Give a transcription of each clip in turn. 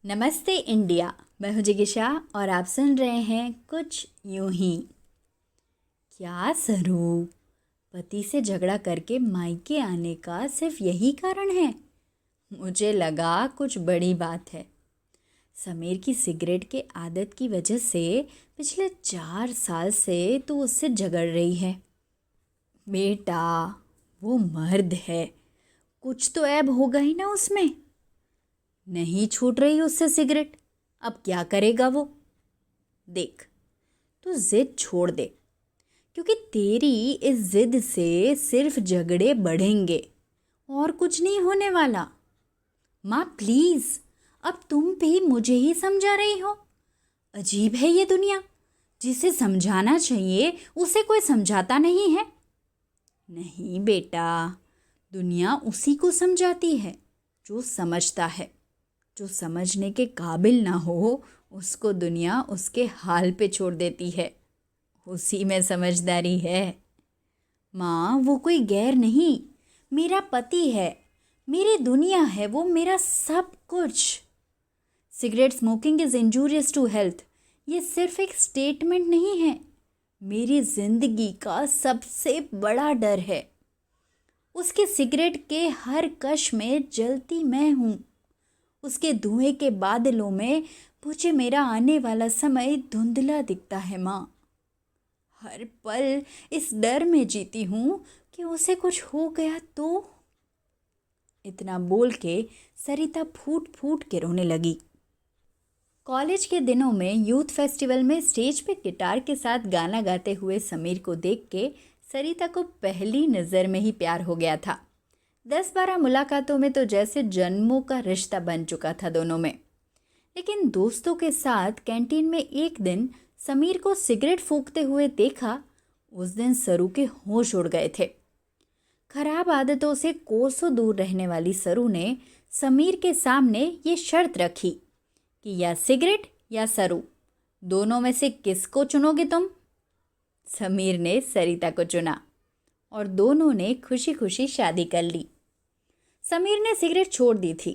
नमस्ते इंडिया। मैं हूं जिगिशा और आप सुन रहे हैं कुछ यूं ही। क्या सरू, पति से झगड़ा करके मायके आने का सिर्फ यही कारण है? मुझे लगा कुछ बड़ी बात है। समीर की सिगरेट के आदत की वजह से पिछले 4 साल से तू उससे झगड़ रही है। बेटा, वो मर्द है, कुछ तो ऐब होगा ही ना उसमें। नहीं छूट रही उससे सिगरेट, अब क्या करेगा वो? देख, तू जिद छोड़ दे, क्योंकि तेरी इस जिद से सिर्फ झगड़े बढ़ेंगे और कुछ नहीं होने वाला। माँ प्लीज, अब तुम भी मुझे ही समझा रही हो। अजीब है ये दुनिया, जिसे समझाना चाहिए उसे कोई समझाता नहीं है। नहीं बेटा, दुनिया उसी को समझाती है जो समझता है। जो समझने के काबिल ना हो उसको दुनिया उसके हाल पे छोड़ देती है। उसी में समझदारी है। माँ, वो कोई गैर नहीं, मेरा पति है, मेरी दुनिया है, वो मेरा सब कुछ। Cigarette smoking is injurious to health, ये सिर्फ एक स्टेटमेंट नहीं है, मेरी जिंदगी का सबसे बड़ा डर है। उसके सिगरेट के हर कश में जलती मैं हूँ। उसके धुएं के बादलों में मुझे मेरा आने वाला समय धुंधला दिखता है। माँ, हर पल इस डर में जीती हूँ कि उसे कुछ हो गया तो। इतना बोल के सरिता फूट फूट के रोने लगी। कॉलेज के दिनों में यूथ फेस्टिवल में स्टेज पे गिटार के साथ गाना गाते हुए समीर को देख के सरिता को पहली नज़र में ही प्यार हो गया था। 10-12 मुलाकातों में तो जैसे जन्मों का रिश्ता बन चुका था दोनों में। लेकिन दोस्तों के साथ कैंटीन में एक दिन समीर को सिगरेट फूंकते हुए देखा। उस दिन सरू के होश उड़ गए थे। खराब आदतों से कोसों दूर रहने वाली सरू ने समीर के सामने ये शर्त रखी कि या सिगरेट या सरू, दोनों में से किसको चुनोगे तुम? समीर ने सरिता को चुना और दोनों ने खुशी खुशी शादी कर ली। समीर ने सिगरेट छोड़ दी थी,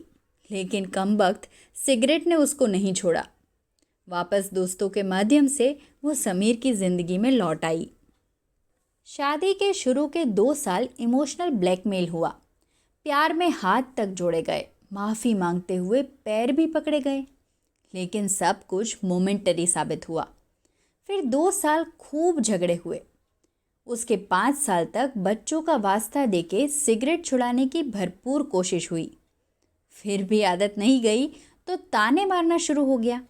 लेकिन कमबख्त सिगरेट ने उसको नहीं छोड़ा। वापस दोस्तों के माध्यम से वो समीर की ज़िंदगी में लौट आई। शादी के शुरू के 2 साल इमोशनल ब्लैकमेल हुआ। प्यार में हाथ तक जोड़े गए, माफ़ी मांगते हुए पैर भी पकड़े गए, लेकिन सब कुछ मोमेंटरी साबित हुआ। फिर 2 साल खूब झगड़े हुए। उसके 5 साल तक बच्चों का वास्ता देके सिगरेट छुड़ाने की भरपूर कोशिश हुई। फिर भी आदत नहीं गई तो ताने मारना शुरू हो गया।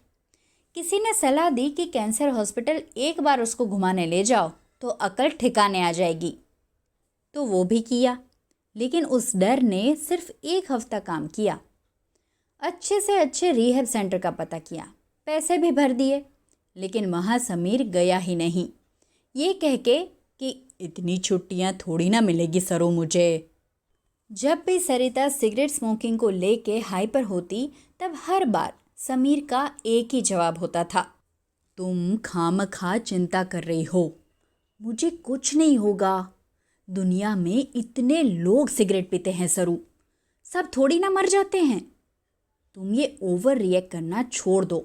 किसी ने सलाह दी कि कैंसर हॉस्पिटल एक बार उसको घुमाने ले जाओ तो अकल ठिकाने आ जाएगी। तो वो भी किया, लेकिन उस डर ने सिर्फ 1 हफ्ता काम किया। अच्छे से अच्छे रिहैब सेंटर का पता किया, पैसे भी भर दिए, लेकिन वहाँ समीर गया ही नहीं, ये कह के कि इतनी छुट्टियाँ थोड़ी ना मिलेगी सरो मुझे। जब भी सरिता सिगरेट स्मोकिंग को लेके हाइपर होती, तब हर बार समीर का एक ही जवाब होता था, तुम खामखा चिंता कर रही हो, मुझे कुछ नहीं होगा। दुनिया में इतने लोग सिगरेट पीते हैं सरू, सब थोड़ी ना मर जाते हैं। तुम ये ओवर रिएक्ट करना छोड़ दो।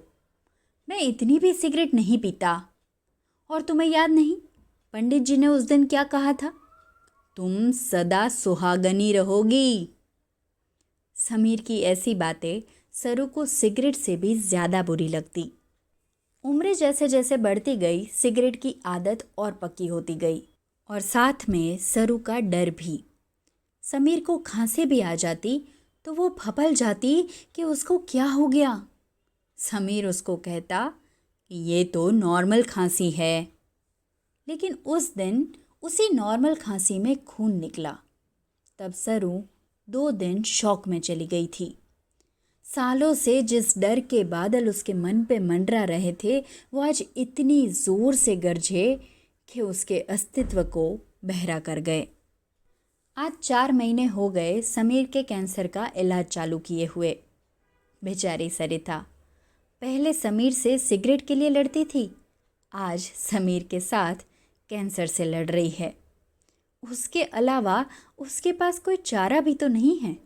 मैं इतनी भी सिगरेट नहीं पीता। और तुम्हें याद नहीं, पंडित जी ने उस दिन क्या कहा था? तुम सदा सुहागनी रहोगी। समीर की ऐसी बातें सरू को सिगरेट से भी ज़्यादा बुरी लगती। उम्र जैसे जैसे बढ़ती गई, सिगरेट की आदत और पक्की होती गई, और साथ में सरू का डर भी। समीर को खांसी भी आ जाती तो वो फपल जाती कि उसको क्या हो गया। समीर उसको कहता कि ये तो नॉर्मल खांसी है, लेकिन उस दिन उसी नॉर्मल खांसी में खून निकला। तब सरू 2 दिन शॉक में चली गई थी। सालों से जिस डर के बादल उसके मन पे मंडरा रहे थे, वो आज इतनी जोर से गरजे कि उसके अस्तित्व को बहरा कर गए। आज 4 महीने हो गए समीर के कैंसर का इलाज चालू किए हुए। बेचारी सरिता पहले समीर से सिगरेट के लिए लड़ती थी, आज समीर के साथ कैंसर से लड़ रही है। उसके अलावा उसके पास कोई चारा भी तो नहीं है।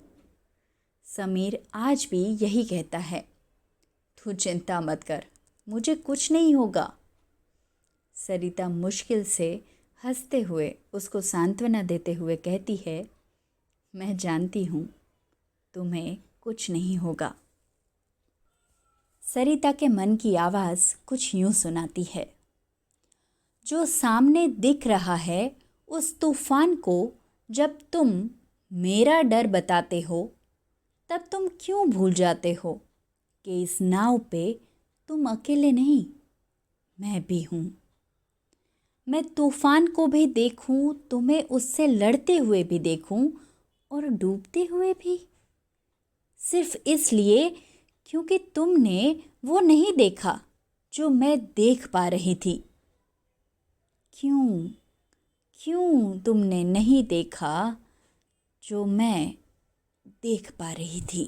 समीर आज भी यही कहता है, तू चिंता मत कर, मुझे कुछ नहीं होगा। सरिता मुश्किल से हंसते हुए उसको सांत्वना देते हुए कहती है, मैं जानती हूँ तुम्हें कुछ नहीं होगा। सरिता के मन की आवाज़ कुछ यूं सुनाती है, जो सामने दिख रहा है उस तूफान को जब तुम मेरा डर बताते हो, तब तुम क्यों भूल जाते हो कि इस नाव पे तुम अकेले नहीं, मैं भी हूँ। मैं तूफान को भी देखूं, तुम्हें उससे लड़ते हुए भी देखूं और डूबते हुए भी, सिर्फ इसलिए क्योंकि तुमने वो नहीं देखा जो मैं देख पा रही थी। क्यों क्यों तुमने नहीं देखा जो मैं देख पा रही थी।